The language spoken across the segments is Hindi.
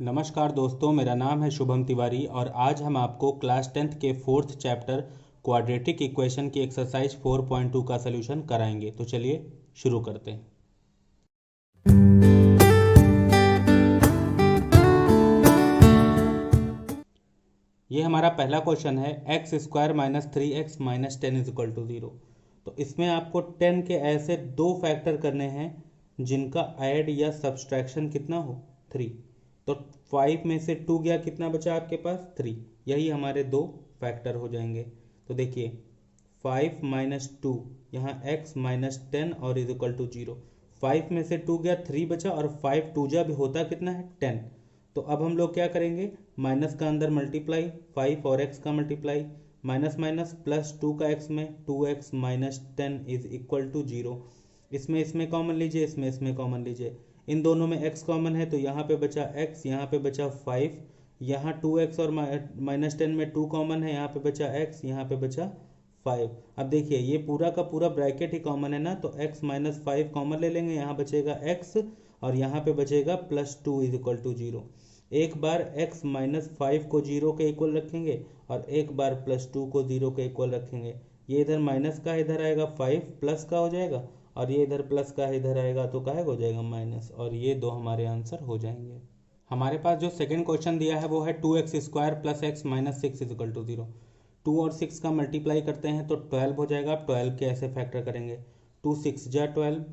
नमस्कार दोस्तों, मेरा नाम है शुभम तिवारी और आज हम आपको क्लास 10th के 4th चैप्टर क्वाड्रेटिक इक्वेशन की एक्सरसाइज 4.2 का सलूशन कराएंगे। तो चलिए शुरू करते हैं। ये हमारा पहला क्वेश्चन है x square minus 3x minus 10 is equal to 0। तो इसमें आपको 10 के ऐसे दो फैक्टर करने हैं जिनका ऐड या सब्सट्रैक्शन कितना हो 3। तो 5 में से 2 गया, कितना बचा आपके पास 3। यही हमारे दो फैक्टर हो जाएंगे। तो देखिए 5 माइनस 2, यहाँ x माइनस 10 और इज इक्वल टू 0। 5 में से 2 गया, 3 बचा और 5 2 जा भी होता कितना है 10। तो अब हम लोग क्या करेंगे, माइनस का अंदर मल्टीप्लाई 5 और x का मल्टीप्लाई, माइनस माइनस प्लस 2 का x में 2x minus 10 is equal to 0। इसमें कॉमन लीजिए, इसमें कॉमन लीजिए। इन दोनों में x कॉमन है तो यहाँ पे बचा x, यहाँ पे बचा 5, यहाँ 2x और माइनस 10 में 2 कॉमन है, यहाँ पे बचा x, यहाँ पे बचा 5। अब देखिए ये पूरा का पूरा ब्रैकेट ही कॉमन है ना, तो x माइनस 5 कॉमन ले लेंगे, यहाँ बचेगा x और यहाँ पे बचेगा प्लस 2 इज इक्वल टू 0। एक बार x माइनस 5 को 0 के इक्वल रखेंगे और एक बार प्लस 2 को 0 के इक्वल रखेंगे। ये इधर माइनस का इधर आएगा 5 प्लस का हो जाएगा और ये इधर प्लस का इधर आएगा तो क्या हो जाएगा माइनस, और ये दो हमारे आंसर हो जाएंगे। हमारे पास जो सेकंड क्वेश्चन दिया है वो है 2x square plus x minus 6 is equal to 0। 2 और 6 का मल्टीप्लाई करते हैं तो 12 हो जाएगा। 12 के ऐसे फैक्टर करेंगे, 2 6 जा 12,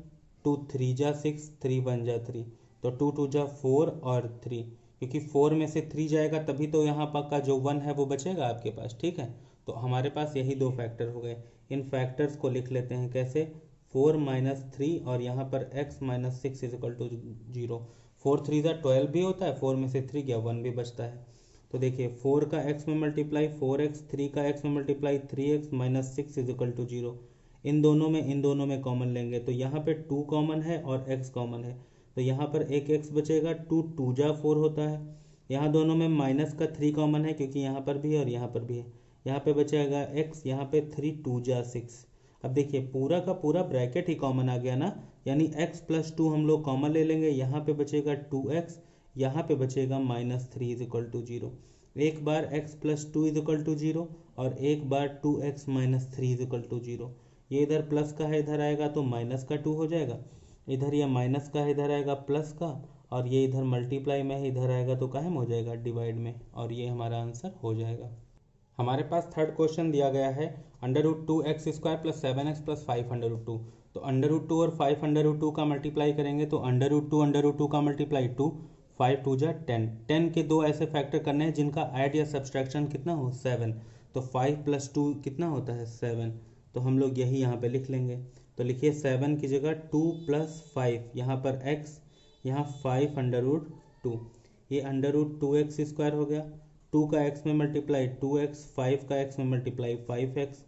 2 3 जा 6, 3 1 जा 3, तो 2 2 जा 4 और 3, क्योंकि 4 में से 3 जाएगा तभी तो यहाँ पर का जो 1 है वो बचेगा आपके पास। ठीक है, तो हमारे पास यही दो फैक्टर हो गए। इन फैक्टर्स को लिख लेते हैं कैसे, 4 माइनस 3 और यहाँ पर x minus 6 is equal to 0। 4 3 जा 12 भी होता है, 4 में से 3 गया 1 भी बचता है। तो देखिए 4 का x में मल्टीप्लाई 4x, 3 का x में multiply 3x minus 6 is equal to 0। इन दोनों में कॉमन लेंगे तो यहाँ पे 2 कॉमन है और x कॉमन है, तो यहाँ पर एक x बचेगा, 2 2 जा 4 होता है। यहाँ दोनों में माइनस का 3 कॉमन है क्योंकि यहाँ पर भी है और यहाँ पर भी है। यहाँ पे बचेगा x, यहाँ पे 3 2 जा 6। अब देखिए पूरा का पूरा ब्रैकेट ही कॉमन आ गया ना, यानी x प्लस 2 हम लोग कॉमन ले लेंगे। यहाँ पे बचेगा 2x, यहाँ पे बचेगा माइनस 3 इज इक्वल टू 0। एक बार x plus 2 is equal to 0 और एक बार 2x minus 3 is equal to 0। ये इधर प्लस का है इधर आएगा तो माइनस का 2 हो जाएगा, इधर ये माइनस का है इधर आएगा प्लस का, और ये इधर मल्टीप्लाई में है इधर आएगा तो काहे में हो जाएगा डिवाइड में, और ये हमारा आंसर हो जाएगा। हमारे पास थर्ड क्वेश्चन दिया गया है √2x square plus 7x plus 5√2। तो √2 और 5√2 का मल्टीप्लाई करेंगे तो √2 का मल्टीप्लाई 2, 5 2 जा 10। 10 के दो ऐसे फैक्टर करने हैं जिनका ऐड या सब्सट्रैक्शन कितना हो 7। तो 5 प्लस 2 कितना होता है 7, तो हम लोग यही यहाँ पे लिख लेंगे। तो लिखिए 7 की जगह 2 प्लस 5, यहाँ पर x, यहाँ 5√2, ये √2x स्क्वायर हो गया। 2 का x में मल्टीप्लाई 2x, 5 का x में मल्टीप्लाई 5x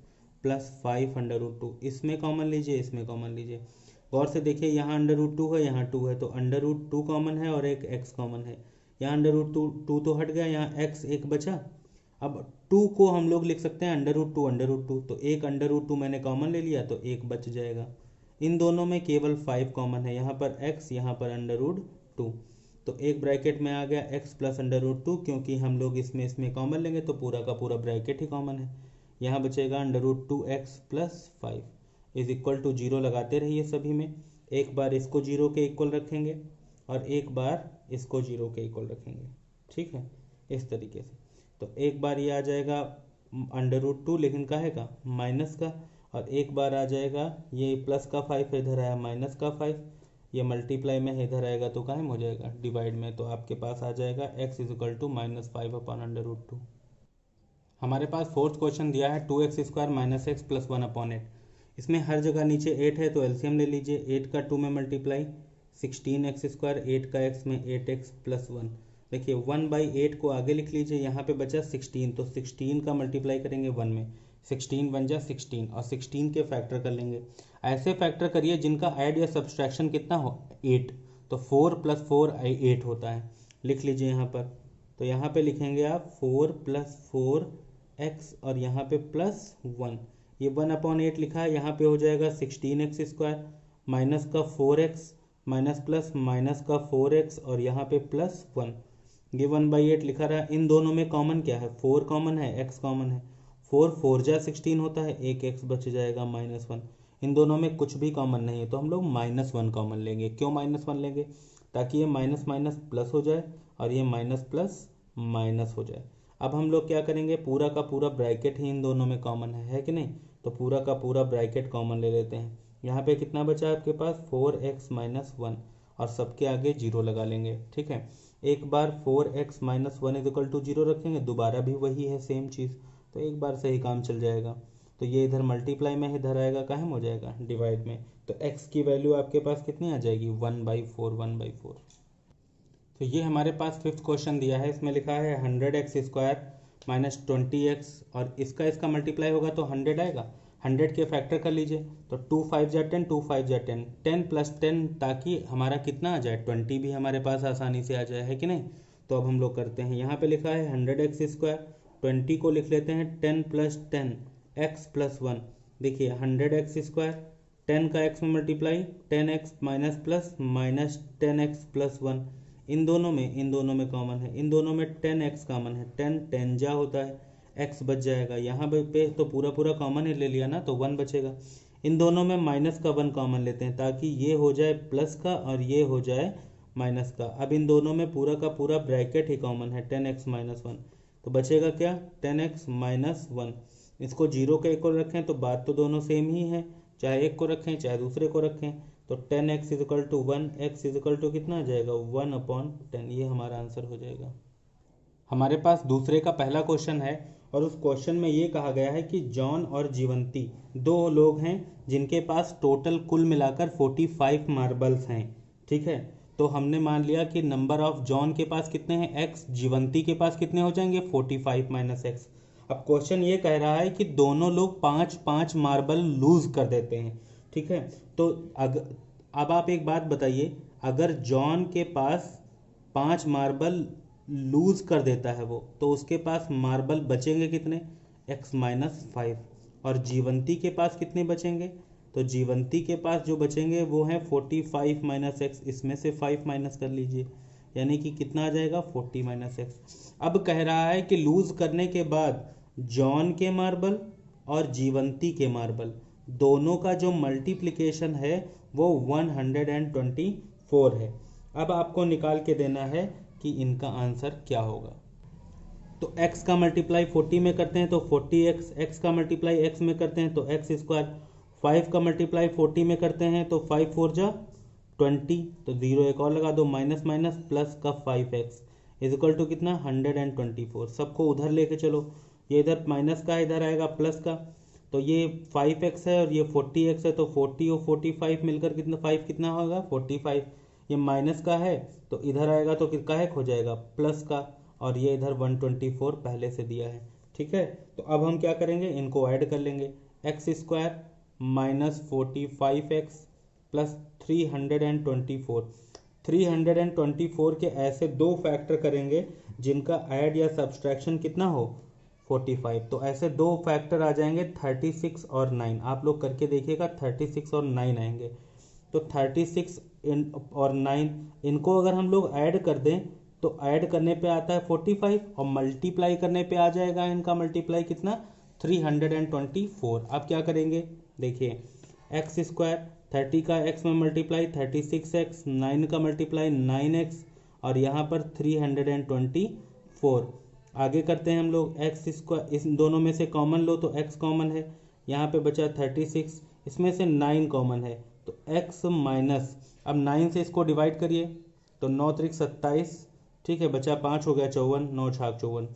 प्लस 5√2। इसमें कॉमन लीजिए, इसमें कॉमन लीजिए। गौर से देखिए यहाँ √2 है, यहाँ 2 है, तो √2 कॉमन है और एक x कॉमन है। यहाँ √2 तो हट गया, यहाँ x एक बचा। अब 2 को हम लोग लिख सकते हैं √2, तो एक √2 मैंने कॉमन ले लिया तो एक बच जाएगा। इन दोनों में केवल 5 कॉमन है, यहाँ पर x, यहाँ पर √2, तो एक ब्रैकेट में आ गया x प्लस √2, क्योंकि हम लोग इसमें कॉमन लेंगे तो पूरा का पूरा ब्रैकेट ही कॉमन है। यहाँ बचेगा √2x plus 5 is equal to 0। लगाते रहिए सभी में, एक बार इसको 0 के इक्वल रखेंगे और एक बार इसको 0 के इक्वल रखेंगे। ठीक है, इस तरीके से। तो एक बार ये आ जाएगा √2 लेकिन काहे का माइनस का, और एक बार आ जाएगा ये प्लस का 5 इधर आया माइनस का 5, ये मल्टीप्लाई में इधर आएगा तो काहे में हो जाएगा डिवाइड में, तो आपके पास आ जाएगा x is equal to -5 upon √2। हमारे पास फोर्थ क्वेश्चन दिया है 2x square minus x plus 1 upon 8। इसमें हर जगह नीचे 8 है तो एलसीएम ले लीजिए। 8 का 2 में मल्टीप्लाई 16x स्क्वायर, 8 का x में 8x प्लस 1। देखिए 1/8 को आगे लिख लीजिए, यहाँ पे बचा 16, तो 16 का मल्टीप्लाई करेंगे 1 में, 16 बन जा 16 और 16 के फैक्टर कर लेंगे। ऐसे फैक्टर करिए जिनका ऐड या सब्सट्रैक्शन कितना हो 8, तो 4 + 4 8 होता है। लिख लीजिए यहाँ पर, तो यहाँ पे लिखेंगे आप 4 + 4x और यहाँ पे +1। ये 1/8 लिखा है, यहाँ पे हो जाएगा 16x² माइनस का 4x माइनस प्लस माइनस का 4x और यहाँ पे +1। ये 1/8 लिखा रहा। इन दोनों में कॉमन क्या है, 4 कॉमन है, x कॉमन है। 4 जा 16 होता है, एक x बच जाएगा -1। इन दोनों में कुछ भी कॉमन नहीं है तो हम लोग -1 कॉमन लेंगे। क्यों -1 लेंगे, ताकि ये माइनस माइनस प्लस हो जाए और ये माइनस प्लस माइनस हो जाए। अब हम लोग क्या करेंगे, पूरा का पूरा ब्रैकेट ही इन दोनों में कॉमन है कि नहीं, तो पूरा का पूरा ब्रैकेट कॉमन ले लेते हैं। यहाँ पे कितना बचा आपके पास 4x - 1 और सबके आगे 0 लगा लेंगे। ठीक है, एक बार 4x - 1 = 0 रखेंगे, दोबारा भी वही है सेम चीज़, तो एक बार से ही काम चल जाएगा। तो ये इधर मल्टीप्लाई में इधर आएगा, काहे में हो जाएगा, डिवाइड में। तो x की वैल्यू आपके पास कितनी आ जाएगी, 1/4 1/4। तो ये हमारे पास 5th क्वेश्चन दिया है, इसमें लिखा है 100x² - 20x और इसका मल्टीप्लाई होगा तो 100 आएगा। 100 के फैक्टर कर लीजिए, तो 2 5 जा 10, 2 5 जा 10, 10 + 10 ताकि हमारा कितना आ जाए, 20 भी हमारे पास आसानी से आ जाए, है कि नहीं। तो अब हम लोग करते हैं, यहाँ पे लिखा है 100x², 20 को लिख लेते हैं 10 + 10 x + 1। देखिए 100x², 10 का x में multiply 10x minus plus minus 10x + 1। इन दोनों में कॉमन है, इन दोनों में 10x कॉमन है, 10 जा होता है, x बच जाएगा। यहाँ पे तो पूरा पूरा कॉमन ही ले लिया ना, तो 1 बचेगा। इन दोनों में माइनस का 1 कॉमन लेते हैं ताकि ये हो जाए प्लस का और ये हो जाए माइनस का। अब इन दोनों में पूरा का पूरा ब्रैकेट ही कॉमन है, 10x - 1, तो बचेगा क्या, 10x - 1। इसको 0 के इक्वल रखें तो बात तो दोनों सेम ही है, चाहे एक को रखें चाहे दूसरे को रखें। तो 10x = 1, x = कितना आ जाएगा, 1/10। ये हमारा आंसर हो जाएगा। हमारे पास दूसरे का पहला क्वेश्चन है और उस क्वेश्चन में ये कहा गया है कि जॉन और जीवंती दो लोग हैं जिनके पास टोटल कुल मिलाकर 45 मार्बल्स हैं। ठीक है, तो हमने मान लिया कि नंबर ऑफ जॉन के पास कितने हैं, x, जीवंती के पास कितने हो जाएंगे, 45 - x। अब क्वेश्चन ये कह रहा है कि दोनों लोग 5-5 मार्बल लूज कर देते हैं। ठीक है, तो अब आप एक बात बताइए, अगर जॉन के पास 5 मार्बल लूज कर देता है वो, तो उसके पास मार्बल बचेंगे कितने, x - 5। और जीवंती के पास कितने बचेंगे, तो जीवंती के पास जो बचेंगे वो हैं 45 - x। इसमें से 5 माइनस कर लीजिए, यानी कि कितना आ जाएगा, 40 - x। अब कह रहा है कि लूज करने के बाद जॉन के मार्बल और जीवंती के मार्बल दोनों का जो मल्टीप्लिकेशन है वो 124 है। अब आपको निकाल के देना है कि इनका आंसर क्या होगा। तो x का मल्टीप्लाई 40 में करते हैं तो 40x, x का मल्टीप्लाई x में करते हैं तो x², 5 का मल्टीप्लाई 40 में करते हैं तो 5 4 जा 20, तो 0 एक और लगा दो, माइनस माइनस प्लस का 5x = कितना, 124। सबको उधर लेके चलो, ये इधर माइनस का इधर आएगा प्लस का, तो ये 5x है और ये 40x है, तो 40 और 45 मिलकर कितना, 5 कितना होगा, 45। ये माइनस का है तो इधर आएगा तो कितना हो जाएगा, प्लस का, और ये इधर 124 पहले से दिया है। ठीक है, तो अब हम क्या करेंगे, इनको ऐड कर लेंगे, x² - 45x + 324। 324 के ऐसे दो फैक्टर करेंगे जिनका ऐड या सब्सट्रैक्शन कितना हो, 45। तो ऐसे दो फैक्टर आ जाएंगे 36 और 9। आप लोग करके देखिएगा, 36 और 9 आएंगे। तो 36 और 9 इनको अगर हम लोग ऐड कर दें तो ऐड करने पे आता है 45 और मल्टीप्लाई करने पे आ जाएगा इनका मल्टीप्लाई कितना, 324। अब क्या करेंगे, देखिए x², 30 का x में मल्टीप्लाई 36x, 9 का मल्टीप्लाई 9x और यहाँ पर 324। आगे करते हैं हम लोग, x², इस दोनों में से कॉमन लो तो x कॉमन है, यहाँ पे बचा 36, इसमें से 9 कॉमन है तो x माइनस, अब 9 से इसको डिवाइड करिए तो 9 त्रिक 27, ठीक है, बचा 5 हो गया 54, 9 छाक 54,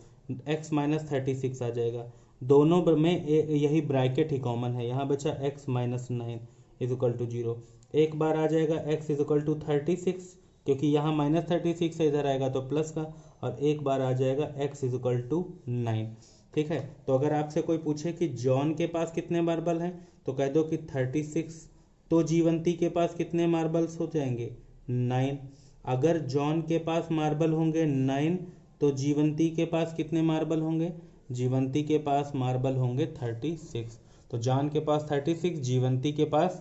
x - 36 आ जाएगा। दोनों में यही ब्रैकेट ही कॉमन है, यहाँ बचा x - 9 = 0। एक बार आ जाएगा x = 36 क्योंकि यहाँ -36 से इधर आएगा तो प्लस का, और एक बार आ जाएगा x = 9। ठीक है, तो अगर आपसे कोई पूछे कि जॉन के पास कितने मार्बल हैं तो कह दो कि 36। तो जीवंती के पास कितने मार्बल्स हो जाएंगे, 9। अगर जॉन के पास मार्बल होंगे 9 तो जीवंती के पास कितने मार्बल होंगे, जीवंती के पास मार्बल होंगे 36। तो जॉन के पास 36, जीवंती के पास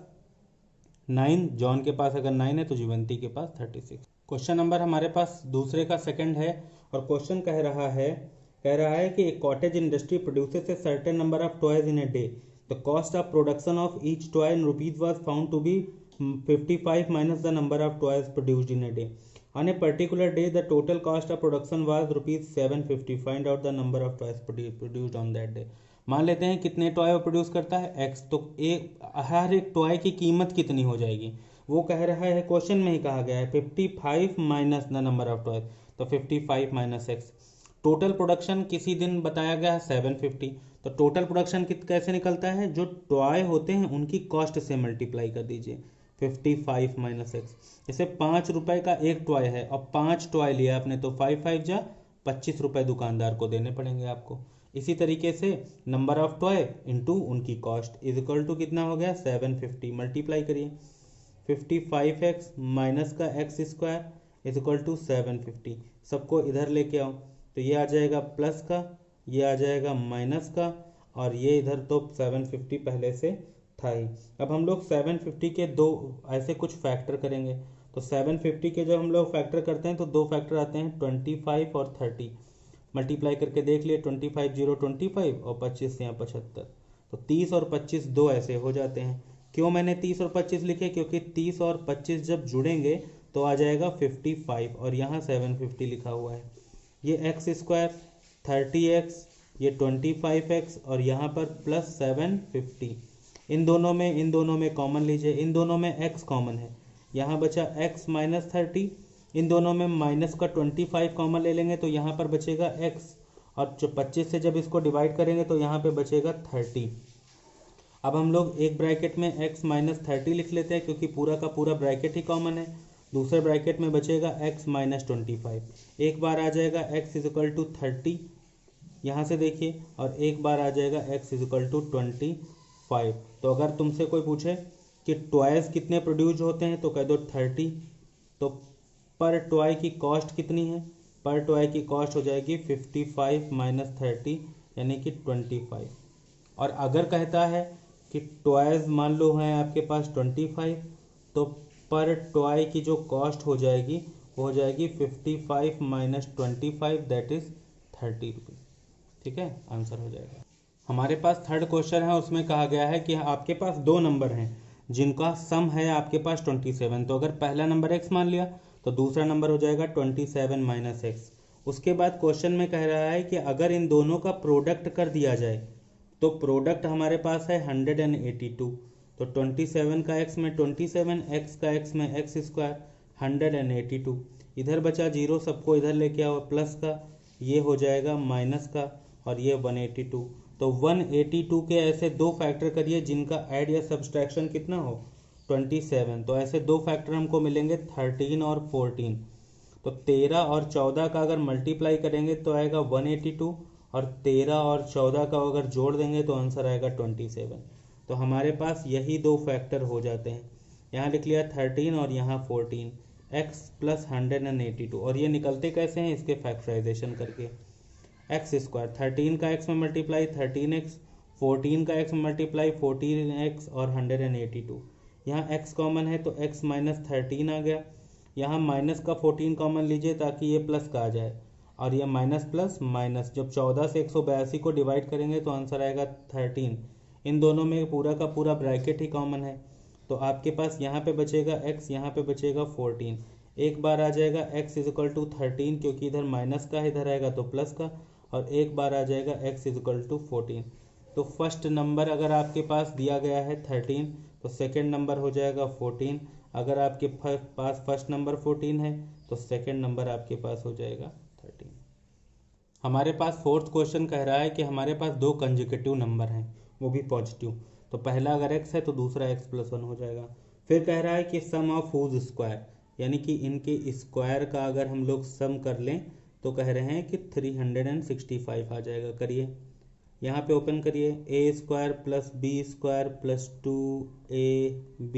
9, जॉन के पास अगर 9 है तो जीवंती के पास 36। क्वेश्चन नंबर हमारे पास दूसरे का सेकंड है और क्वेश्चन कह रहा है कि एक cottage industry produces a certain number of toys in a day. The cost of production of each toy in rupees was found to be 55 minus the number of toys produced in a day. On a particular day, the total cost of production was rupees 750. Find out the number of toys produced on that day. मान लेते हैं कितने टॉय वो प्रोड्यूस करता है x, तो हर एक टॉय की कीमत कितनी हो जाएगी वो कह रहा है, क्वेश्चन में ही कहा गया है 55 minus the number of toys, तो 55 माइनस एक्स। टोटल प्रोडक्शन किसी दिन बताया गया है 750, तो टोटल प्रोडक्शन कैसे निकलता है, जो टॉय होते हैं उनकी कॉस्ट से मल्टीप्लाई कर दीजिए 55 माइनस एक्स। जैसे 5 रुपए का एक टॉय है और 5 टॉय लिया आपने, तो 5 5 जा 25 रुपए दुकानदार को देने पड़ेंगे आपको। इसी तरीके से नंबर ऑफ टॉय इनटू उनकी कॉस्ट इज इक्वल टू कितना हो गया 750, मल्टीप्लाई करिए 55x माइनस का x square is equal to 750। सबको इधर लेके आओ, तो ये आ जाएगा प्लस का, ये आ जाएगा माइनस का, और ये इधर तो 750 पहले से था ही। अब हम लोग 750 के दो ऐसे कुछ फैक्टर करेंगे, तो 750 के जब हम लोग फैक्टर करते हैं तो दो फैक्टर आते हैं 25 और 30। मल्टीप्लाई करके देख लिए 25 0 25 और 25 यहाँ 75, तो 30 और 25 दो ऐसे हो जाते हैं। क्यों मैंने 30 और 25 लिखे, क्योंकि 30 और 25 जब जुड़ेंगे तो आ जाएगा 55 और यहाँ 750 लिखा हुआ है। ये एक्स स्क्वायर 30x, ये 25x और यहाँ पर प्लस 750। इन दोनों में कॉमन लीजिए, इन दोनों में x कॉमन है, यहाँ बचा x माइनस 30, इन दोनों में माइनस का 25 कॉमन ले लेंगे तो यहाँ पर बचेगा x, और जो 25 से जब इसको डिवाइड करेंगे तो यहाँ पे बचेगा 30। अब हम लोग एक ब्रैकेट में x माइनस 30 लिख लेते हैं क्योंकि पूरा का पूरा ब्रैकेट ही कॉमन है। दूसरे ब्रैकेट में बचेगा x माइनस 25, एक बार आ जाएगा x इज इक्वल टू 30 यहाँ से देखिए, और एक बार आ जाएगा x इज इक्वल टू 25। तो अगर तुमसे कोई पूछे कि टॉयज कितने प्रोड्यूस होते हैं तो कह दो 30। तो पर टॉय की कॉस्ट कितनी है, पर टॉय की कॉस्ट हो जाएगी 55 माइनस 30 यानी कि 25। और अगर कहता है कि टॉयज मान लो हैं आपके पास 25, तो पर टॉय की जो कॉस्ट हो जाएगी वो हो जाएगी 55 माइनस 25 दैट इज 30 रुपीज़। ठीक है, आंसर हो जाएगा। हमारे पास थर्ड क्वेश्चन है, उसमें कहा गया है कि आपके पास दो नंबर हैं जिनका सम है आपके पास 27। तो अगर पहला नंबर x मान लिया तो दूसरा नंबर हो जाएगा 27 माइनस एक्स। उसके बाद क्वेश्चन में कह रहा है कि अगर इन दोनों का प्रोडक्ट कर दिया जाए तो प्रोडक्ट हमारे पास है 182। तो 27 का x में 27, x का x में एक्स स्क्वायर 182। इधर बचा जीरो, सबको इधर लेके आओ, प्लस का ये हो जाएगा माइनस का, और ये 182। तो 182 के ऐसे दो फैक्टर करिए जिनका ऐड या सब्सट्रैक्शन कितना हो 27। तो ऐसे दो फैक्टर हमको मिलेंगे 13 और 14। तो 13 और 14 का अगर मल्टीप्लाई करेंगे तो आएगा 182, और 13 और 14 का अगर जोड़ देंगे तो आंसर आएगा 27। तो हमारे पास यही दो फैक्टर हो जाते हैं। यहाँ लिख लिया 13 और यहाँ 14, x प्लस 182। और ये निकलते कैसे हैं, इसके फैक्टराइजेशन करके। एक्स स्क्वायर 13 का x में मल्टीप्लाई 13x, 14 का x में मल्टीप्लाई 14x और 182। यहाँ x कॉमन है तो x माइनस 13 आ गया, यहाँ माइनस का 14 कॉमन लीजिए ताकि ये प्लस का आ जाए, और ये माइनस प्लस माइनस, जब 14 से 182 को डिवाइड करेंगे तो आंसर आएगा 13। इन दोनों में पूरा का पूरा ब्रैकेट ही कॉमन है, तो आपके पास यहाँ पे बचेगा x, यहाँ पे बचेगा 14। एक बार आ जाएगा x इज इक्वल टू 13 क्योंकि इधर माइनस का इधर आएगा तो प्लस का, और एक बार आ जाएगा x इज इक्वल टू 14। तो फर्स्ट नंबर अगर आपके पास दिया गया है 13 तो सेकंड नंबर हो जाएगा 14। अगर आपके पास फर्स्ट नंबर 14 है तो सेकंड नंबर आपके पास हो जाएगा 13। हमारे पास फोर्थ क्वेश्चन कह रहा है कि हमारे पास दो कंजिक्यूटिव नंबर हैं, वो भी पॉजिटिव। तो पहला अगर x है तो दूसरा x प्लस 1 हो जाएगा। फिर कह रहा है कि सम ऑफ हुज स्क्वायर, यानी कि इनके स्क्वायर का अगर हम लोग सम कर लें तो कह रहे हैं कि 365 आ जाएगा। करिए, यहाँ पे ओपन करिए, a square plus b square plus 2ab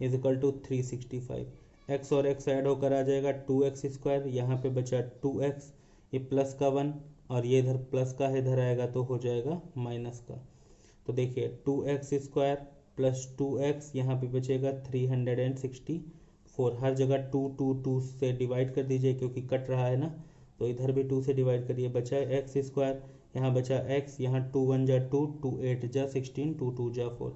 is equal to 365। X और एक्स ऐड होकर आ जाएगा 2x स्क्वायर, यहाँ पे बचा 2x, ये प्लस का 1 और ये इधर प्लस का इधर आएगा तो हो जाएगा माइनस का। तो देखिए 2x² प्लस 2x, यहाँ पे बचेगा 364। हर जगह 2 से डिवाइड कर दीजिए क्योंकि कट रहा है ना, तो इधर भी 2 से डिवाइड करिए, बचा x², यहाँ बचा x, यहाँ 2 1 जा 2, 2 8 जा 16, 2 2 जा 4।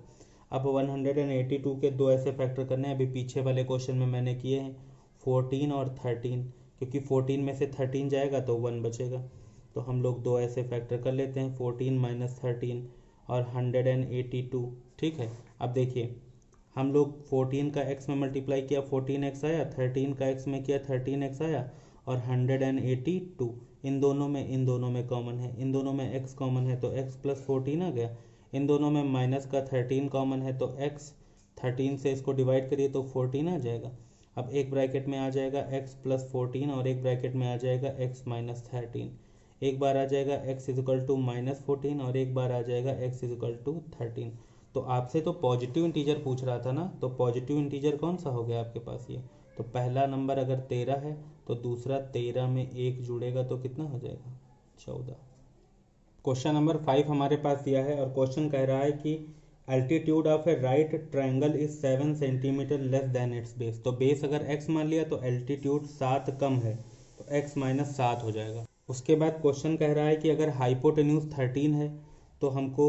अब 182 के दो ऐसे फैक्टर करने हैं, अभी पीछे वाले क्वेश्चन में मैंने किए हैं 14 और 13, क्योंकि 14 में से 13 जाएगा तो 1 बचेगा, तो हम लोग दो ऐसे फैक्टर कर लेते हैं 14 माइनस 13 और 182। ठीक है, अब देखिए हम लोग 14 का x में मल्टीप्लाई किया 14x आया, 13 का x में किया 13x आया, और 182 इन दोनों में कॉमन है, इन दोनों में x कॉमन है तो x प्लस 14 आ गया। इन दोनों में माइनस का 13 कॉमन है तो x 13 से इसको डिवाइड करिए तो 14 आ जाएगा। अब एक ब्रैकेट में आ जाएगा x प्लस 14 और एक ब्रैकेट में आ जाएगा x माइनस 13। एक बार आ जाएगा x इजिकल टू माइनस 14 और एक बार आ जाएगा x इजिकल टू 13। तो आपसे तो पॉजिटिव इंटीजर पूछ रहा था ना, तो पॉजिटिव इंटीजर कौन सा हो गया आपके पास ये, तो पहला नंबर अगर 13 है तो दूसरा 13 में 1 जुड़ेगा तो कितना हो जाएगा 14। क्वेश्चन नंबर 5 हमारे पास दिया है और क्वेश्चन कह रहा है कि altitude of A right triangle is 7 centimetre less than it's base. तो बेस अगर x मान लिया तो एल्टीट्यूड 7 कम है तो x माइनस 7 हो जाएगा। उसके बाद क्वेश्चन कह रहा है कि अगर हाइपोटेन्यूज 13 है तो हमको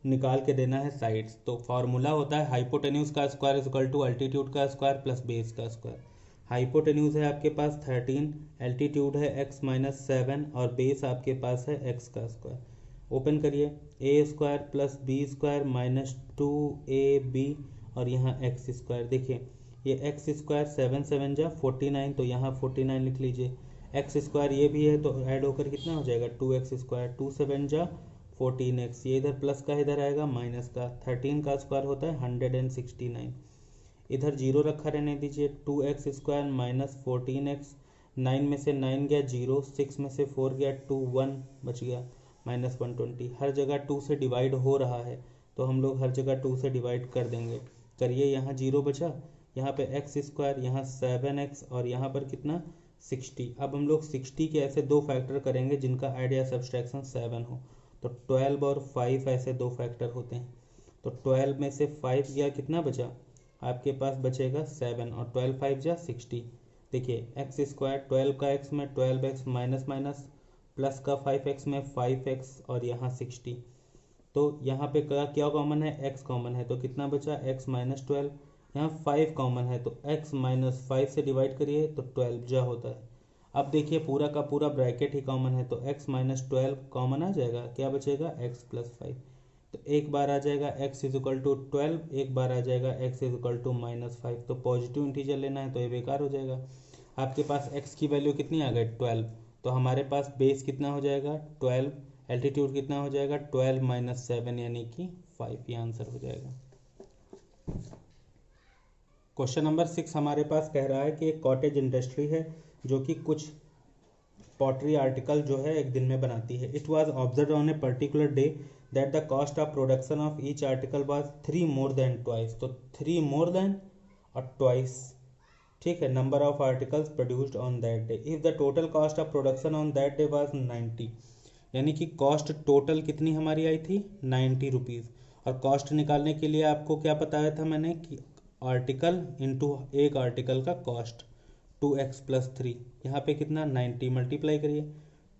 निकाल के देना है साइड्स। तो फॉर्मूला होता है हाइपोटेन्यूज का square is equal to altitude का स्क्वायर प्लस बेस का स्क्वायर। हाइपोटेन्यूज है आपके पास 13, एल्टीट्यूड है x माइनस 7 और बेस आपके पास है x का स्क्वायर। ओपन करिए, a square plus b square minus 2ab और यहाँ एक्स स्क्वायर। देखिए ये एक्स स्क्वायर 7 7 जा 49, तो यहाँ 49 लिख लीजिए। एक्स स्क्वायर ये भी है तो ऐड होकर कितना हो जाएगा 2x स्क्वायर, 2 7 जा 14x, ये इधर प्लस का इधर आएगा माइनस का। 13 का स्क्वायर होता है 169, इधर जीरो रखा रहने दीजिए। 2x स्क्वायर माइनस 14x, 9 में से 9 गया 0, 6 में से 4 गया 2, 1 बच गया माइनस 120। हर जगह 2 से डिवाइड हो रहा है तो हम लोग हर जगह 2 से डिवाइड कर देंगे। करिए, यहाँ 0 बचा, यहाँ पे एक्स स्क्वायर, यहाँ 7x और यहाँ पर कितना 60। अब हम लोग 60 के ऐसे दो फैक्टर करेंगे जिनका आइडिया सब्सट्रैक्शन 7 हो। तो 12 और 5 ऐसे दो फैक्टर होते हैं। तो 12 में से 5 गया, कितना बचा आपके पास बचेगा 7 और 12 5 जा 60। देखिए एक्स स्क्वायर 12 का x में 12x माइनस माइनस प्लस का 5x में 5x और यहाँ 60। तो यहाँ पे क्या कॉमन है, x कॉमन है तो कितना बचा x माइनस 12। यहाँ 5 कॉमन है तो x माइनस 5 से डिवाइड करिए तो 12 जा होता है। अब देखिए पूरा का पूरा ब्रैकेट ही कॉमन है तो x माइनस 12 कॉमन आ जाएगा, क्या बचेगा x प्लस 5। तो एक बार आ जाएगा x इज इक्वल टू 12, एक बार आ जाएगा x is equal to minus 5। तो पॉजिटिव इंटीजर लेना है तो ये बेकार हो जाएगा। आपके पास x की वैल्यू कितनी आ गई 12, तो हमारे पास बेस कितना हो जाएगा 12, एल्टीट्यूड कितना हो जाएगा 12 माइनस 7 यानी कि 5, ये आंसर हो जाएगा। क्वेश्चन नंबर 6 हमारे पास कह रहा है कि एक कॉटेज इंडस्ट्री है जो कि कुछ पॉटरी आर्टिकल जो है एक दिन में बनाती है। It was observe on a particular day that the cost of production of each article was 3 more than twice. तो 3 मोर देन और ट्वाइस, ठीक है, number of articles produced on that day. If the total cost of production on that day was 90, यानी कि कॉस्ट टोटल कितनी हमारी आई थी 90 रुपीज़। और कॉस्ट निकालने के लिए आपको क्या बताया था मैंने कि आर्टिकल इंटू एक आर्टिकल का कॉस्ट 2x प्लस 3, यहाँ पे कितना 90 मल्टीप्लाई करिए,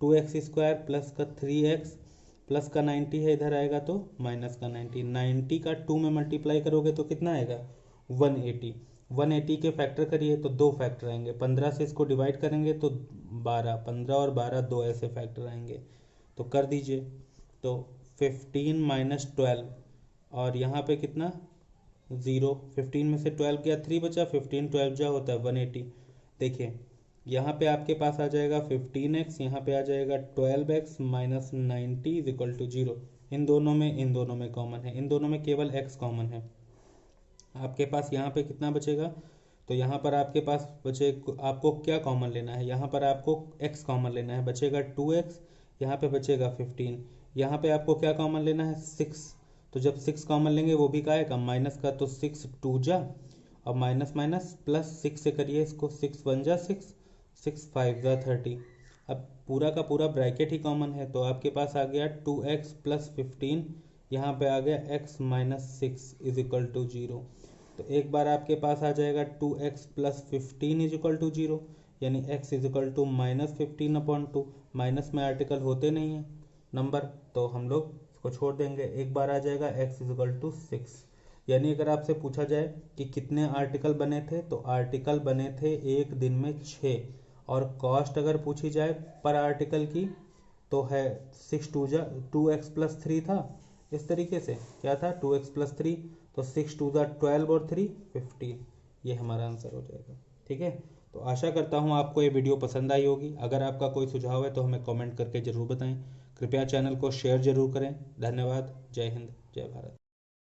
2x स्क्वायर प्लस का 3x प्लस का 90 है, इधर आएगा तो माइनस का 90। 90 का 2 में मल्टीप्लाई करोगे तो कितना आएगा 180। 180 के फैक्टर करिए तो दो फैक्टर आएंगे, 15 से इसको डिवाइड करेंगे तो 12, 15 और 12 दो ऐसे फैक्टर आएंगे। तो कर दीजिए, तो 15 माइनस 12 और यहाँ पे कितना 0, 15 में से 12 गया 3 बचा, 15 12 जा होता है 180। देखिए यहाँ पे आपके पास आ जाएगा 15x, यहाँ पे आ जाएगा 12x minus 90 is equal to 0। इन दोनों में कॉमन है, इन दोनों में केवल x कॉमन है। आपके पास यहाँ पे कितना बचेगा, तो यहाँ पर आपके पास बचे, आपको क्या कॉमन लेना है, यहाँ पर आपको x कॉमन लेना है, बचेगा 2x, यहाँ पे बचेगा 15, यहाँ पे आपको क्या कॉमन लेना है 6। तो जब 6 कॉमन लेंगे वो भी का आएगा माइनस का, तो 6 2 जा और माइनस माइनस प्लस 6 से करिए इसको, 6 1 जा 6, 6 5 जा 30। अब पूरा का पूरा ब्रैकेट ही कॉमन है तो आपके पास आ गया 2x प्लस 15 यहाँ पे आ गया x minus 6 is equal to 0। तो एक बार आपके पास आ जाएगा 2x plus 15 is equal to 0, यानी x is equal to minus 15/2। Minus में आर्टिकल होते नहीं है नंबर, तो हम लोग इसको छोड़ देंगे। एक बार आ जाएगा x इज इक्वल टू 6, यानी अगर आपसे पूछा जाए कि कितने आर्टिकल बने थे, तो आर्टिकल बने थे एक दिन में 6। और कॉस्ट अगर पूछी जाए पर आर्टिकल की, तो है 2x प्लस 3 था। इस तरीके से क्या था, 2x प्लस 3, तो 6 2 12 और 3 15, ये हमारा आंसर हो जाएगा। ठीक है, तो आशा करता हूँ आपको ये वीडियो पसंद आई होगी। अगर आपका कोई सुझाव है तो हमें कमेंट करके ज़रूर बताएं। कृपया चैनल को शेयर जरूर करें। धन्यवाद। जय हिंद, जय भारत।